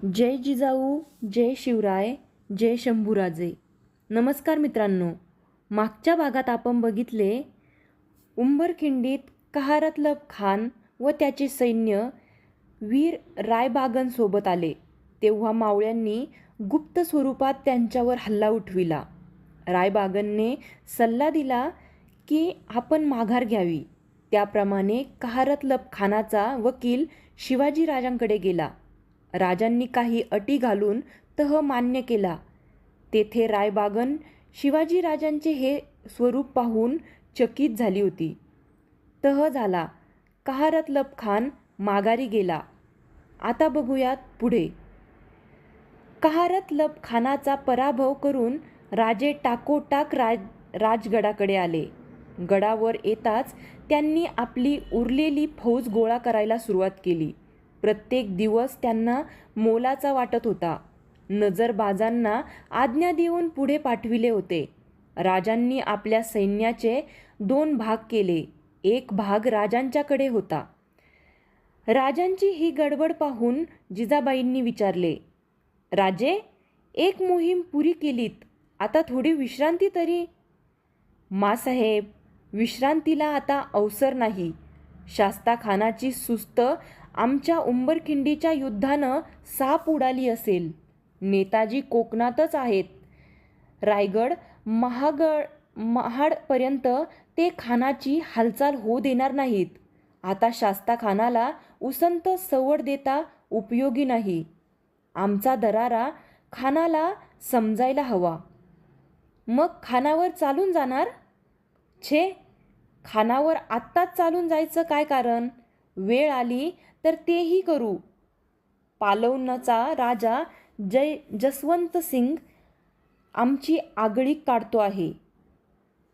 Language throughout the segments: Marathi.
जय जिजाऊ, जय शिवराय, जय शंभूराजे. नमस्कार मित्रांनो. मागच्या भागात आपण बघितले उंबरखिंडीत कहारतलब खान व त्याचे सैन्य वीर रायबागनसोबत आले. तेव्हा मावळ्यांनी गुप्त स्वरूपात त्यांच्यावर हल्ला उठविला. रायबागनने सल्ला दिला की आपण माघार घ्यावी. त्याप्रमाणे कहारतलब खानाचा वकील शिवाजीराजांकडे गेला. राजांनी काही अटी घालून तह मान्य केला. तेथे रायबागन शिवाजीराजांचे हे स्वरूप पाहून चकित झाली होती. तह झाला. कहारतलब खान माघारी गेला. आता बघूयात पुढे. कहारतलब खानाचा पराभव करून राजे टाकोटाक राजगडाकडे आले. गडावर येताच त्यांनी आपली उरलेली फौज गोळा करायला सुरुवात केली. प्रत्येक दिवस त्यांना मोलाचा वाटत होता. नजरबाजांना आज्ञा देऊन पुढे पाठविले होते. राजांनी आपल्या सैन्याचे 2 भाग केले. एक भाग राजांच्याकडे होता. राजांची ही गडबड पाहून जिजाबाईंनी विचारले, राजे, एक मोहीम पुरी केलीत, आता थोडी विश्रांती तरी. मासाहेब, विश्रांतीला आता अवसर नाही. शास्ताखानाची सुस्त आमच्या उंबरखिंडीच्या युद्धानं साप उडाली असेल. नेताजी कोकणातच आहेत. रायगड महाडपर्यंत ते खानाची हालचाल होऊ देणार नाहीत. आता शास्ताखानाला उसंत सवड देता उपयोगी नाही. आमचा दरारा खानाला समजायला हवा. मग खानावर चालून जाणार? छे, खानावर आत्ताच चालून जायचं काय कारण? वेळ आली तर तेही करू. पालवनाचा राजा जसवंत सिंग आमची आगळीक काढतो आहे.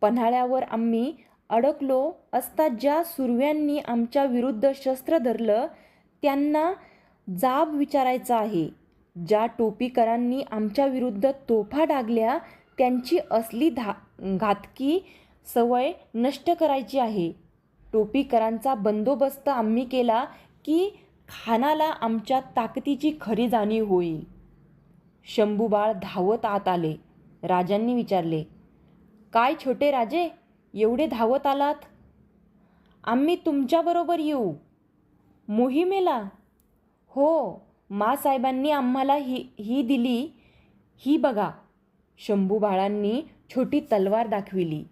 पन्हाळ्यावर आम्ही अडकलो असता ज्या सुरव्यांनी आमच्या विरुद्ध शस्त्र धरलं त्यांना जाब विचारायचा आहे. ज्या टोपीकरांनी आमच्या विरुद्ध तोफा डागल्या त्यांची असली घातकी सवय नष्ट करायची आहे. टोपीकरांचा बंदोबस्त आम्ही केला की खानाला आमच्या ताकदीची खरी जाणीव होईल. शंभूबाळ धावत आत आले. राजांनी विचारले, काय छोटे राजे, एवढे धावत आलात? आम्ही तुमच्याबरोबर येऊ. मोहिमेला? हो, मासाहेबांनी आम्हाला ही दिली. ही बघा. शंभूबाळांनी छोटी तलवार दाखविली.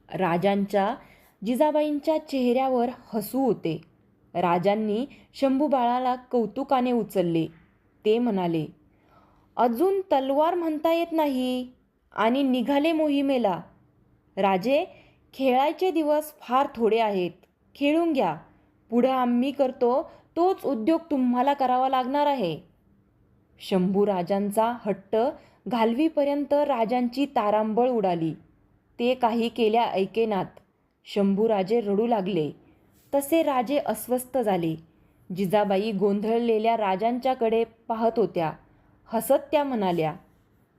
राजांच्या जिजाबाईंच्या चेहऱ्यावर हसू होते. राजांनी शंभूबाळाला कौतुकाने उचलले. ते म्हणाले, अजून तलवार म्हणता येत नाही आणि निघाले मोहिमेला. राजे, खेळायचे दिवस फार थोडे आहेत. खेळून घ्या. पुढं आम्ही करतो तोच उद्योग तुम्हाला करावा लागणार आहे. शंभूराजांचा हट्ट घालवीपर्यंत राजांची तारांबळ उडाली. ते काही केल्या ऐकेनात. शंभूराजे रडू लागले. तसे राजे अस्वस्थ झाले. जिजाबाई गोंधळलेल्या राजांच्याकडे पाहत होत्या. हसत त्या म्हणाल्या,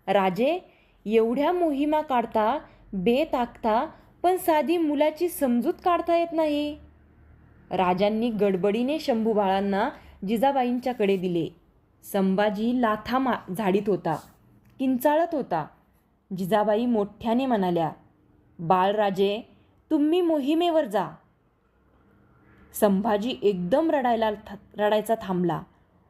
राजे, एवढ्या मोहिमा काढता, बेत आखता, पण साधी मुलाची समजूत काढता येत नाही. राजांनी गडबडीने शंभूबाळांना जिजाबाईंच्याकडे दिले. संभाजी लाथा झाडीत होता, किंचाळत होता. जिजाबाई मोठ्याने म्हणाल्या, बाळराजे, तुम्ही मोहिमेवर जा. संभाजी एकदम रडायचा थांबला.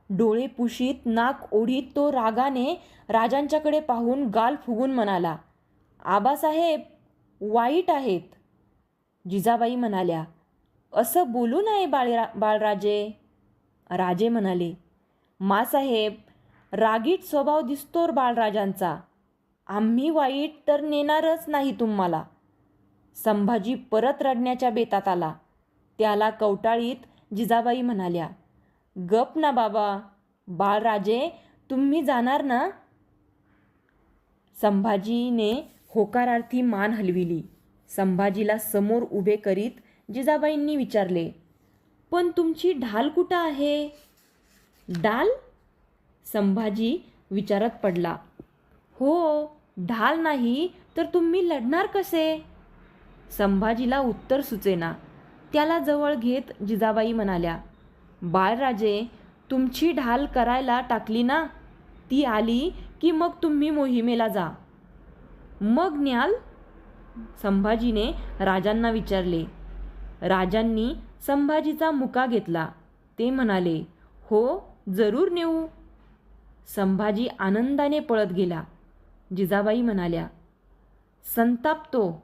डोळे पुशीत, नाक ओढीत तो रागाने राजांच्याकडे पाहून गाल फुगून म्हणाला, आबासाहेब, वाईट आहेत. जिजाबाई म्हणाल्या, असं बोलू नये बाळराजे. राजे म्हणाले, मासाहेब, रागीट स्वभाव दिसतोर बाळराजांचा. आम्ही वाईट तर नेणारच नाही तुम्हाला. संभाजी परत रडण्याच्या बेतात आला. त्याला कवटाळीत जिजाबाई म्हणाल्या, गप ना बाबा. बाळराजे, तुम्ही जाणार ना? संभाजीने होकारार्थी मान हलविली. संभाजीला समोर उभे करीत जिजाबाईंनी विचारले, पण तुमची ढाल कुठं आहे? ढाल? संभाजी विचारत पडला. हो, ढाल नाही तर तुम्ही लढणार कसे? संभाजीला उत्तर सुचेना. त्याला जवळ घेत जिजाबाई म्हणाल्या, बाळराजे, तुमची ढाल करायला टाकली ना, ती आली की मग तुम्ही मोहिमेला जा. मग न्याल? संभाजीने राजांना विचारले. राजांनी संभाजीचा मुका घेतला. ते म्हणाले, हो, जरूर नेऊ. संभाजी आनंदाने पळत गेला. जिजाबाई म्हणाल्या, संतापतो.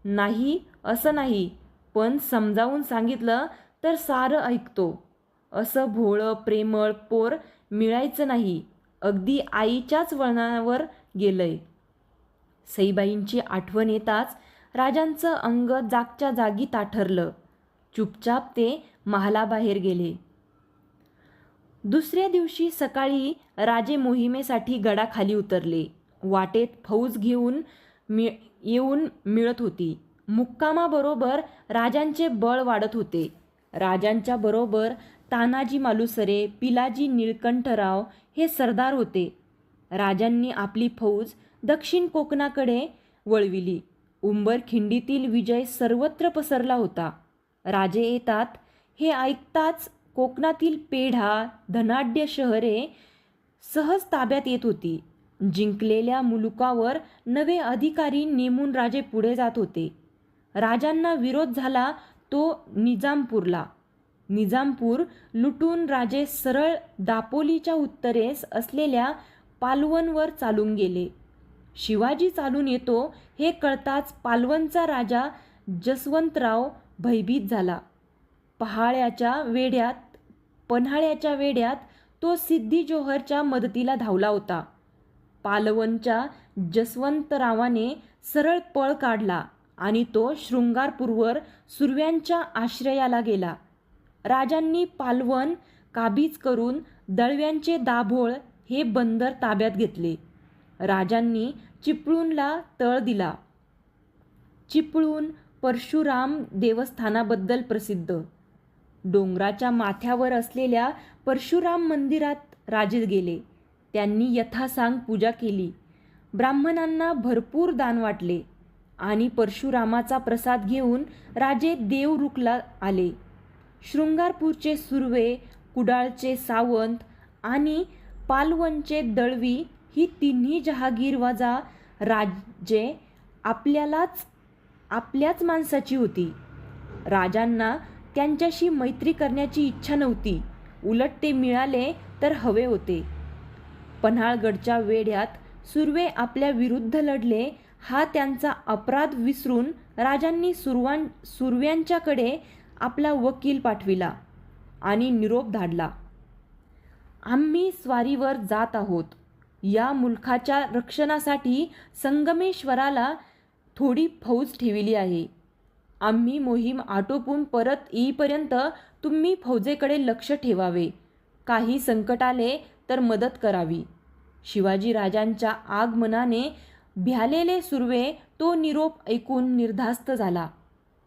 नाही असं नाही, पण समजावून सांगितलं तर सारं ऐकतो. असं भोळं प्रेमळ पोर मिळायचं नाही. अगदी आईच्याच वळणावर गेलंय. सईबाईंची आठवण येताच राजांचं अंग जागच्या जागी ताठरलं. चुपचाप ते महालाबाहेर गेले. दुसऱ्या दिवशी सकाळी राजे मोहिमेसाठी गडाखाली उतरले. वाटेत फौज घेऊन येऊन मिळत होती. मुक्कामाबरोबर राजांचे बळ वाढत होते. राजांच्या बरोबर तानाजी मालुसरे, पिलाजी निळकंठराव हे सरदार होते. राजांनी आपली फौज दक्षिण कोकणाकडे वळविली. उंबरखिंडीतील विजय सर्वत्र पसरला होता. राजे येतात हे ऐकताच कोकणातील पेढा, धनाढ्य शहरे सहज ताब्यात येत होती. जिंकलेल्या मुलुकावर नवे अधिकारी नेमून राजे पुढे जात होते. राजांना विरोध झाला तो निजामपूरला. निजामपूर लुटून राजे सरळ दापोलीच्या उत्तरेस असलेल्या पालवनवर चालून गेले. शिवाजी चालून येतो हे कळताच पालवनचा राजा जसवंतराव भयभीत झाला. पन्हाळ्याच्या वेड्यात तो सिद्दी जोहरच्या मदतीला धावला होता. पालवनच्या जसवंतरावाने सरळ पळ काढला आणि तो शृंगारपूरवर सुरव्यांच्या आश्रयाला गेला. राजांनी पालवन काबीज करून दळव्यांचे दाभोळ हे बंदर ताब्यात घेतले. राजांनी चिपळूणला तळ दिला. चिपळूण परशुराम देवस्थानाबद्दल प्रसिद्ध. डोंगराच्या माथ्यावर असलेल्या परशुराम मंदिरात राजे गेले. त्यांनी यथासांग पूजा केली. ब्राह्मणांना भरपूर दान वाटले आणि परशुरामाचा प्रसाद घेऊन राजे देवरुखला आले. शृंगारपूरचे सुर्वे, कुडाळचे सावंत आणि पालवनचे दळवी ही तिन्ही जहागीरवाजा राज्ये आपल्याच माणसाची होती. राजांना त्यांच्याशी मैत्री करण्याची इच्छा नव्हती. उलट ते मिळाले तर हवे होते. पन्हाळगडच्या वेढ्यात सुर्वे आपल्या विरुद्ध लढले हा त्यांचा अपराध विसरून राजांनी सुर्व्यांच्याकडे आपला वकील पाठविला आणि निरोप धाडला. आम्ही स्वारीवर जात आहोत. या मुलखाच्या रक्षणासाठी संगमेश्वराला थोडी फौज ठेविली आहे. आम्ही मोहीम आटोपून परत येईपर्यंत तुम्ही फौजेकडे लक्ष ठेवावे. काही संकट आले तर मदत करावी. शिवाजी राजांच्या आगमनाने भ्यालेले सुर्वे तो निरोप ऐकून निर्धास्त झाला.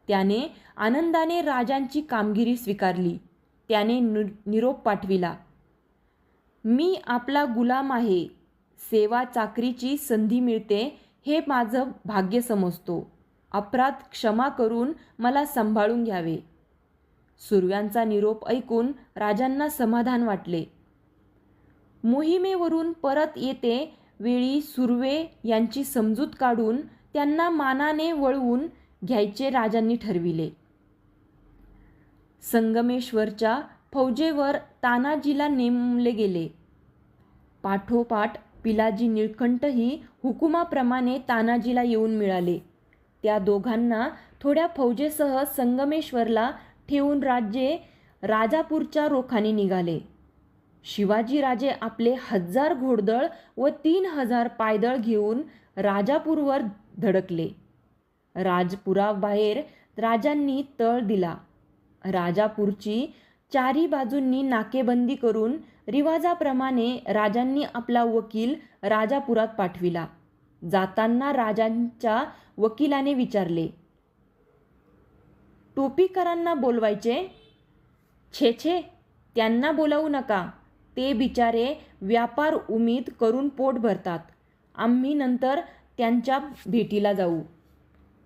त्याने आनंदाने राजांची कामगिरी स्वीकारली. त्याने निरोप पाठविला. मी आपला गुलाम आहे. सेवा चाकरीची संधी मिळते हे माझं भाग्य समजतो. अपराध क्षमा करून मला सांभाळून घ्यावे. सुर्व्यांचा निरोप ऐकून राजांना समाधान वाटले. मोहिमेवरून परत येते वेळी सुर्वे यांची समजूत काढून त्यांना मानाने वळवून घ्यायचे राजांनी ठरविले. संगमेश्वरच्या फौजेवर तानाजीला नेमले गेले. पाठोपाठ पिलाजी निळकंठही हुकुमाप्रमाणे तानाजीला येऊन मिळाले. त्या दोघांना थोड्या फौजेसह संगमेश्वरला ठेवून राजापूरच्या रोखाने निघाले. शिवाजीराजे आपले 1000 घोडदळ व 3000 पायदळ घेऊन राजापूरवर धडकले. राजपुराबाहेर राजांनी तळ दिला. राजापूरची चारी बाजूंनी नाकेबंदी करून रिवाजाप्रमाणे राजांनी आपला वकील राजापुरात पाठविला. जाताना राजांच्या वकिलाने विचारले, टोपीकरांना बोलवायचे? छे छे, त्यांना बोलावू नका. ते बिचारे व्यापार उमीद करून पोट भरतात. आम्ही नंतर त्यांच्या भेटीला जाऊ.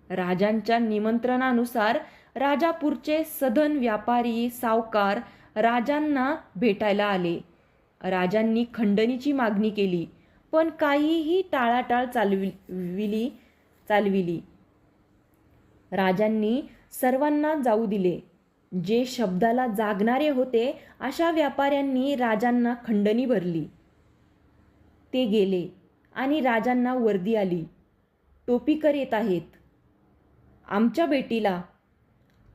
राजांच्या निमंत्रणानुसार राजापूरचे सधन व्यापारी, सावकार राजांना भेटायला आले. राजांनी खंडणीची मागणी केली, पण काहीही टाळाटाळ चालविली. राजांनी सर्वांना जाऊ दिले. जे शब्दाला जागणारे होते अशा व्यापाऱ्यांनी राजांना खंडणी भरली. ते गेले आणि राजांना वर्दी आली. टोपीकर येत आहेत. आमच्या भेटीला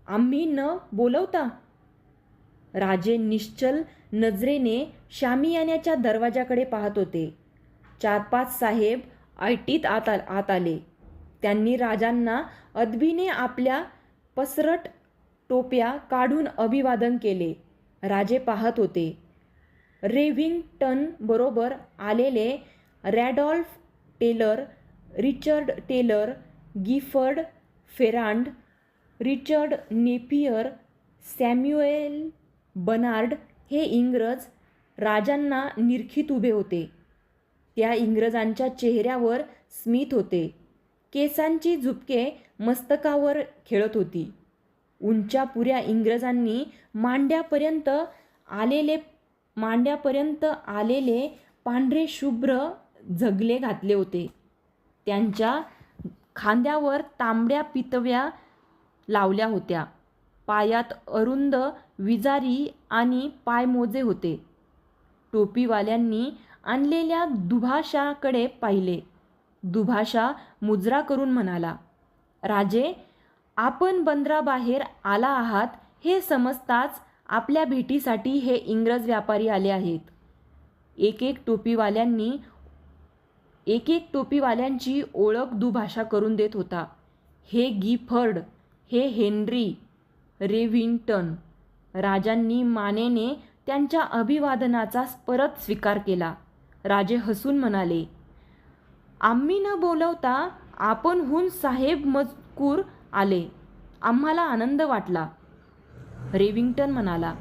आम्ही न बोलवता? राजे निश्चल नजरेने शामियान्याच्या दरवाजाकडे पाहत होते. 4-5 साहेब ऐटीत आत आले. त्यांनी राजांना अदबीने आपल्या पसरट टोप्या काढून अभिवादन केले. राजे पाहत होते. रेव्हिंग्टन बरोबर आलेले Randolph Taylor, Richard Taylor, Gifford Ferrand, Richard Napier, Samuel Bernard हे इंग्रज राजांना निरखीत उभे होते. त्या इंग्रजांच्या चेहऱ्यावर स्मित होते. केसांची झुपके मस्तकावर खेळत होती. उंचापुऱ्या इंग्रजांनी मांड्यापर्यंत आलेले पांढरे शुभ्र झगले घातले होते. त्यांच्या खांद्यावर तांबड्या पितव्या लावल्या होत्या. पायात अरुंद विजारी आणि पायमोजे होते. टोपीवाल्यांनी आणलेल्या दुभाषाकडे पाहिले. दुभाषा मुजरा करून म्हणाला, राजे, आपण बंदराबाहेर आला आहात हे समजताच आपल्या भेटीसाठी हे इंग्रज व्यापारी आले आहेत. एक एक टोपीवाल्यांची ओळख दुभाषा करून देत होता. हे गिफर्ड, हे हेन्री रेव्हिंग्टन. राजांनी मानेने त्यांच्या अभिवादनाचा परत स्वीकार केला. राजे हसून म्हणाले, आम्ही न बोलवता आपणहून साहेब मजकूर आले. आम्हाला आनंद वाटला. रेव्हिंग्टन म्हणाला,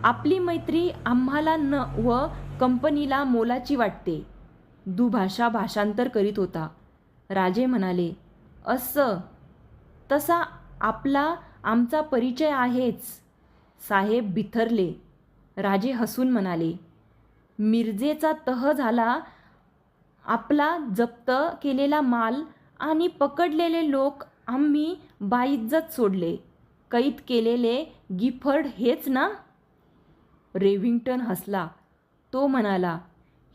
आपली मैत्री आम्हाला व कंपनीला मोलाची वाटते. दुभाषा भाषांतर करीत होता. राजे म्हणाले, तसा आमचा परिचय आहेच. साहेब बिथरले. राजे हसून म्हणाले, मिरजेचा तह झाला. आपला जप्त केलेला माल आणि पकडलेले लोक आम्ही बाइज्जत सोडले. कैद केलेले गिफर्ड हेच ना? रेव्हिंग्टन हसला. तो म्हणाला,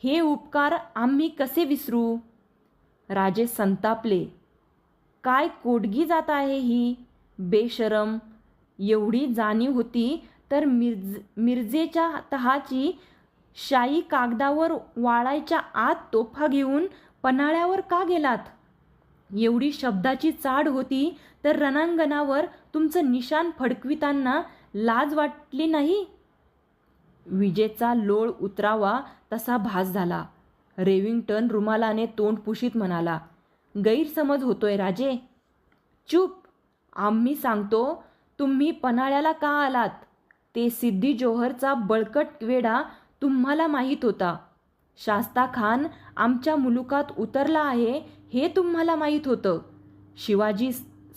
हे उपकार आम्ही कसे विसरू? राजे संतापले. काय कोडगी जात आहे ही? बेशरम. एवढी जाणीव होती तर मिरजेच्या तहाची शाई कागदावर वाळायच्या आत तोफा घेऊन पन्हाळ्यावर का गेलात? एवढी शब्दाची चाड होती तर रणांगणावर तुमचं निशाण फडकविताना लाज वाटली नाही? विजेचा लोळ उतरावा तसा भास झाला. रेव्हिंग्टन रुमालाने तोंड पुशीत म्हणाला, गैरसमज होतोय राजे. चूप. आम्ही सांगतो, तुम्ही पन्हाळ्याला का आलात ते सिद्दी जोहरचा बळकट वेढा तुम्हाला माहीत होता. शास्ता खान आमच्या मुलुकात उतरला आहे हे तुम्हाला माहीत होतं. शिवाजी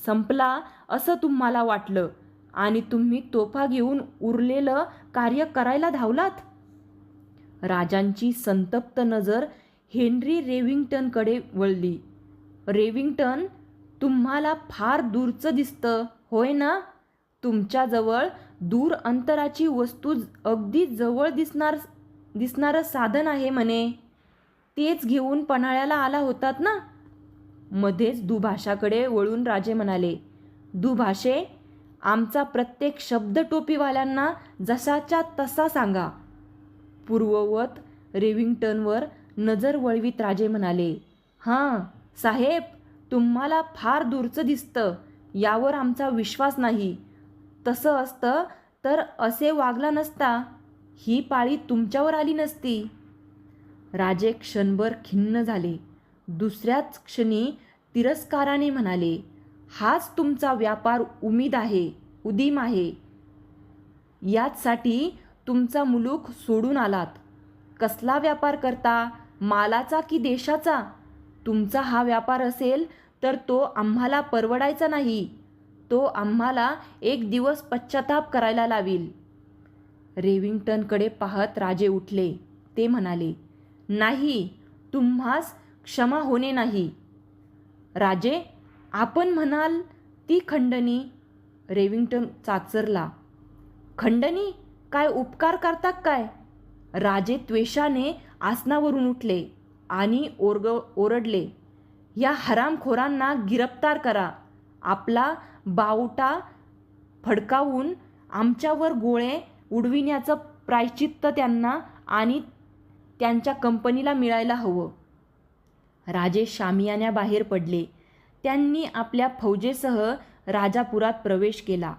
संपला असं तुम्हाला वाटलं आणि तुम्ही तोफा घेऊन उरलेलं कार्य करायला धावलात. राजांची संतप्त नजर हेन्री रेव्हिंग्टनकडे वळली. रेव्हिंग्टन, तुम्हाला फार दूरचं दिसतं, होय ना? तुमच्याजवळ दूर अंतराची वस्तू अगदी जवळ दिसणारं साधन आहे म्हणे. तेच घेऊन पन्हाळ्याला आला होतात ना? मध्येच दुभाषाकडे वळून राजे म्हणाले, दुभाषे, आमचा प्रत्येक शब्द टोपीवाल्यांना जसाच्या तसा सांगा. पूर्ववत रेव्हिंग्टनवर नजर वळवीत राजे म्हणाले, हां साहेब, तुम्हाला फार दूरचं दिसतं यावर आमचा विश्वास नाही. तसं असतं तर असे वागला नसता. ही पाळी तुमच्यावर आली नसती. राजे क्षणभर खिन्न झाले. दुसऱ्याच क्षणी तिरस्काराने म्हणाले, हाच तुमचा व्यापार उदीम आहे. याचसाठी तुमचा मुलूक सोडून आलात. कसला व्यापार करता, मालाचा की देशाचा? तुमचा हा व्यापार असेल तर तो आम्हाला परवडायचा नाही. तो आम्हाला एक दिवस पश्चाताप करायला लावील. रेविंग्टनकडे पाहत राजे उठले. ते म्हणाले, नाही, तुम्हास क्षमा होणे नाही. राजे, आपण म्हणाल ती खंडणी. रेविंग्टन चाचरला. खंडणी? काय उपकार करतात काय? राजे त्वेषाने आसनावरून उठले आणि ओरडले, या हरामखोरांना गिरफ्तार करा. आपला बावटा फडकावून आमच्यावर गोळे उडविण्याचं प्रायश्चित्त त्यांना आणि त्यांच्या कंपनीला मिळायला हवं. राजे शामियान्याबाहेर पडले. त्यांनी आपल्या फौजेसह राजापुरात प्रवेश केला.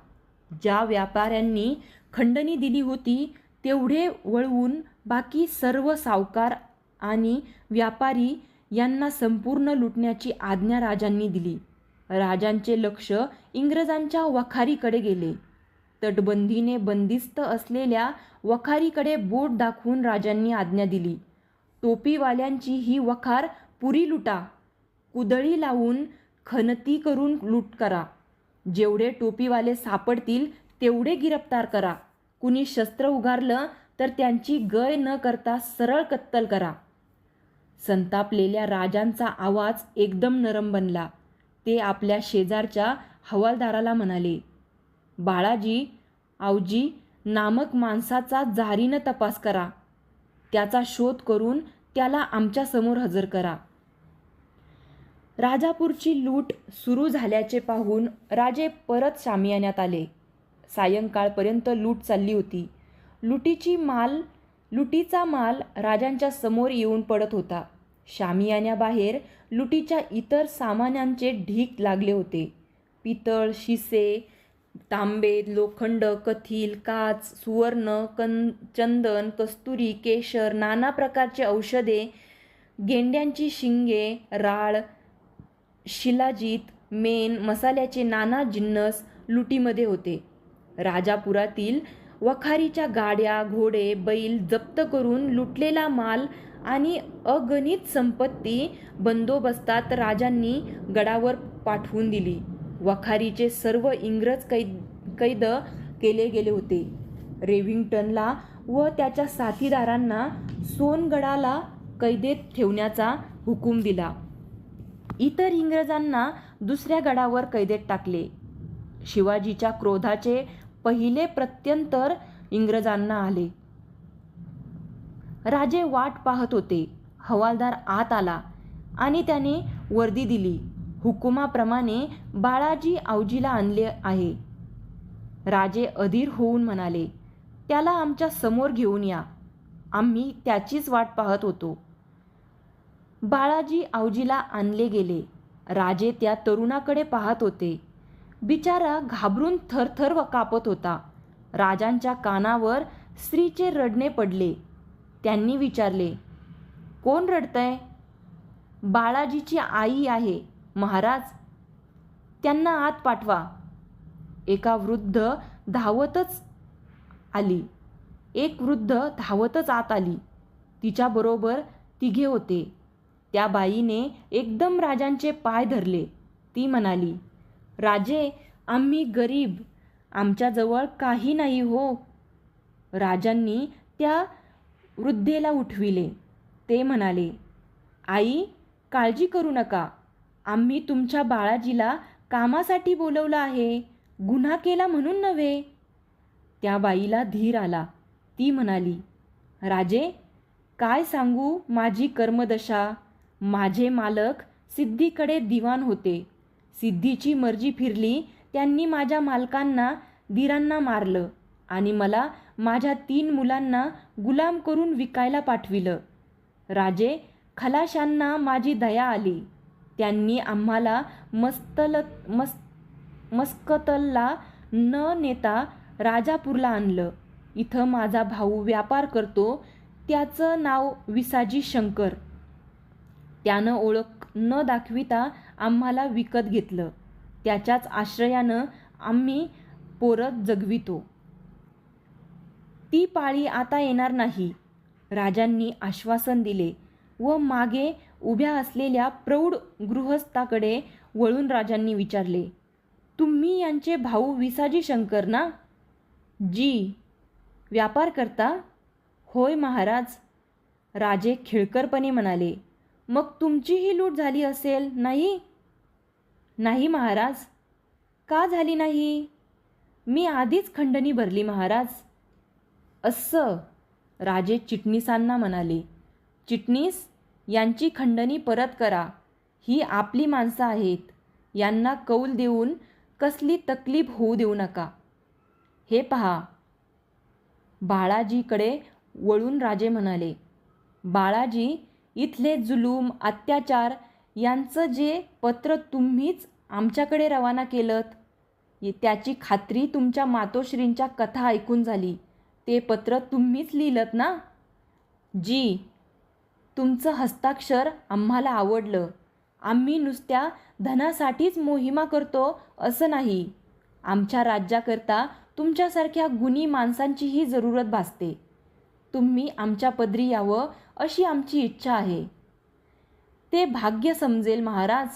ज्या व्यापाऱ्यांनी खंडणी दिली होती तेवढे वळवून बाकी सर्व सावकार आणि व्यापारी यांना संपूर्ण लुटण्याची आज्ञा राजांनी दिली. राजांचे लक्ष इंग्रजांच्या वखारीकडे गेले. तटबंदीने बंदिस्त असलेल्या वखारीकडे बोट दाखवून राजांनी आज्ञा दिली, टोपीवाल्यांची ही वखार पुरी लुटा. कुदळी लावून खनती करून लूट करा. जेवढे टोपीवाले सापडतील तेवढे गिरफ्तार करा. कुणी शस्त्र उगारलं तर त्यांची गय न करता सरळ कत्तल करा. संतापलेल्या राजांचा आवाज एकदम नरम बनला. ते आपल्या शेजारच्या हवालदाराला म्हणाले, बाळाजी आवजी नामक माणसाचा जारीनं तपास करा. त्याचा शोध करून त्याला आमच्यासमोर हजर करा. राजापूरची लूट सुरू झाल्याचे पाहून राजे परत शामियान्यात आले. सायंकाळपर्यंत लूट चालली होती. लुटीचा माल राजांच्या समोर येऊन पडत होता. शामियान्याबाहेर लुटीच्या इतर सामानांचे ढीग लागले होते. पितळ, शिसे, तांबे, लोखंड, कथील, काच, सुवर्ण, चंदन, कस्तुरी, केशर, नाना प्रकारचे औषधे, गेंड्यांची शिंगे, राळ, शिलाजीत, मेण, मसाल्याचे नाना जिन्नस लुटीमध्ये होते. राजापुरातील वखारीच्या गाड्या, घोडे, बैल जप्त करून लुटलेला माल आणि अगणित संपत्ती बंदोबस्तात राजांनी गडावर पाठवून दिली. वखारीचे सर्व इंग्रज कैद केले गेले होते. रेव्हिंग्टनला व त्याच्या साथीदारांना सोनगडाला कैदेत ठेवण्याचा हुकूम दिला. इतर इंग्रजांना दुसऱ्या गडावर कैदेत टाकले. शिवाजीच्या क्रोधाचे पहिले प्रत्यंतर इंग्रजांना आले. राजे वाट पाहत होते. हवालदार आत आला आणि त्याने वर्दी दिली. हुकुमाप्रमाणे बाळाजी आवजीला आणले आहे. राजे अधीर होऊन म्हणाले, त्याला आमच्या समोर घेऊन या. आम्ही त्याचीच वाट पाहत होतो. बाळाजी आवजीला आणले गेले. राजे त्या तरुणाकडे पाहत होते. बिचारा घाबरून थरथर कापत होता. राजांच्या कानावर स्त्रीचे रडणे पडले. त्यांनी विचारले, कोण रडतंय? बाळाजीची आई आहे महाराज. त्यांना आत पाठवा. एक वृद्ध धावतच आत आली. तिच्याबरोबर तिघे होते. त्या बाईने एकदम राजांचे पाय धरले. ती म्हणाली, राजे, आम्ही गरीब, आमच्याजवळ काही नाही हो. राजांनी त्या वृद्धेला उठविले. ते म्हणाले, आई, काळजी करू नका. आम्ही तुमच्या बाळाजीला कामासाठी बोलवलं आहे, गुन्हा केला म्हणून नव्हे. त्या बाईला धीर आला. ती म्हणाली, राजे, काय सांगू माझी कर्मदशा. माझे मालक सिद्धीकडे दिवाण होते. सिद्धीची मर्जी फिरली. त्यांनी माझ्या मालकांना, दिरांना मारलं आणि मला माझ्या 3 मुलांना गुलाम करून विकायला पाठविलं. राजे, खलाशांना माझी दया आली. त्यांनी आम्हाला मस्कतला न नेता राजापूरला आणलं. इथं माझा भाऊ व्यापार करतो. त्याचं नाव विसाजी शंकर. त्यानं ओळख न दाखविता आम्हाला विकत घेतलं. त्याच्याच आश्रयानं आम्ही पोरं जगवितो. ती पाळी आता येणार नाही. राजांनी आश्वासन दिले व मागे उभ्या असलेल्या प्रौढ गृहस्थाकडे वळून राजांनी विचारले, तुम्ही यांचे भाऊ विसाजी शंकर ना? जी. व्यापार करता? होय महाराज, राजे खिळकरपणे म्हणाले. मग तुमचीही लूट झाली असेल, नाही? नाही महाराज. का झाली नाही? मी आधीच खंडणी भरली महाराज. असं? राजे चिटणीसांना म्हणाले. चिटणीस, यांची खंडणी परत करा. ही आपली माणसं आहेत. यांना कौल देऊन कसली तकलीफ होऊ देऊ नका. हे पहा. बाळाजीकडे वळून राजे म्हणाले. बाळाजी, इथले जुलूम, अत्याचार यांचं जे पत्र तुम्हीच आमच्याकडे रवाना केलंत, त्याची खात्री तुमच्या मातोश्रींच्या कथा ऐकून झाली. ते पत्र तुम्हीच लिहिलंत ना? जी. तुमचं हस्ताक्षर आम्हाला आवडलं. आम्ही नुसत्या धनासाठीच मोहिमा करतो असं नाही. आमच्या राज्याकरता तुमच्यासारख्या गुणी माणसांचीही जरूरत भासते. तुम्ही आमच्या पदरी यावं अशी आमची इच्छा आहे. ते भाग्य समजेल महाराज.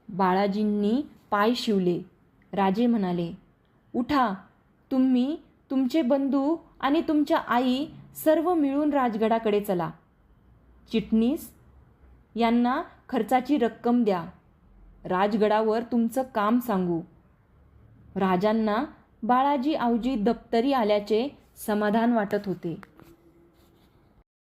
बाळाजींनी पाय शिवले. राजे म्हणाले, उठा. तुम्ही, तुमचे बंधू आणि तुमच्या आई सर्व मिळून राजगडाकडे चला. चिटणीस, यांना खर्चाची रक्कम द्या. राजगडावर तुमचं काम सांगू. राजांना बाळाजी आवजी दप्तरी आल्याचे समाधान वाटत होते.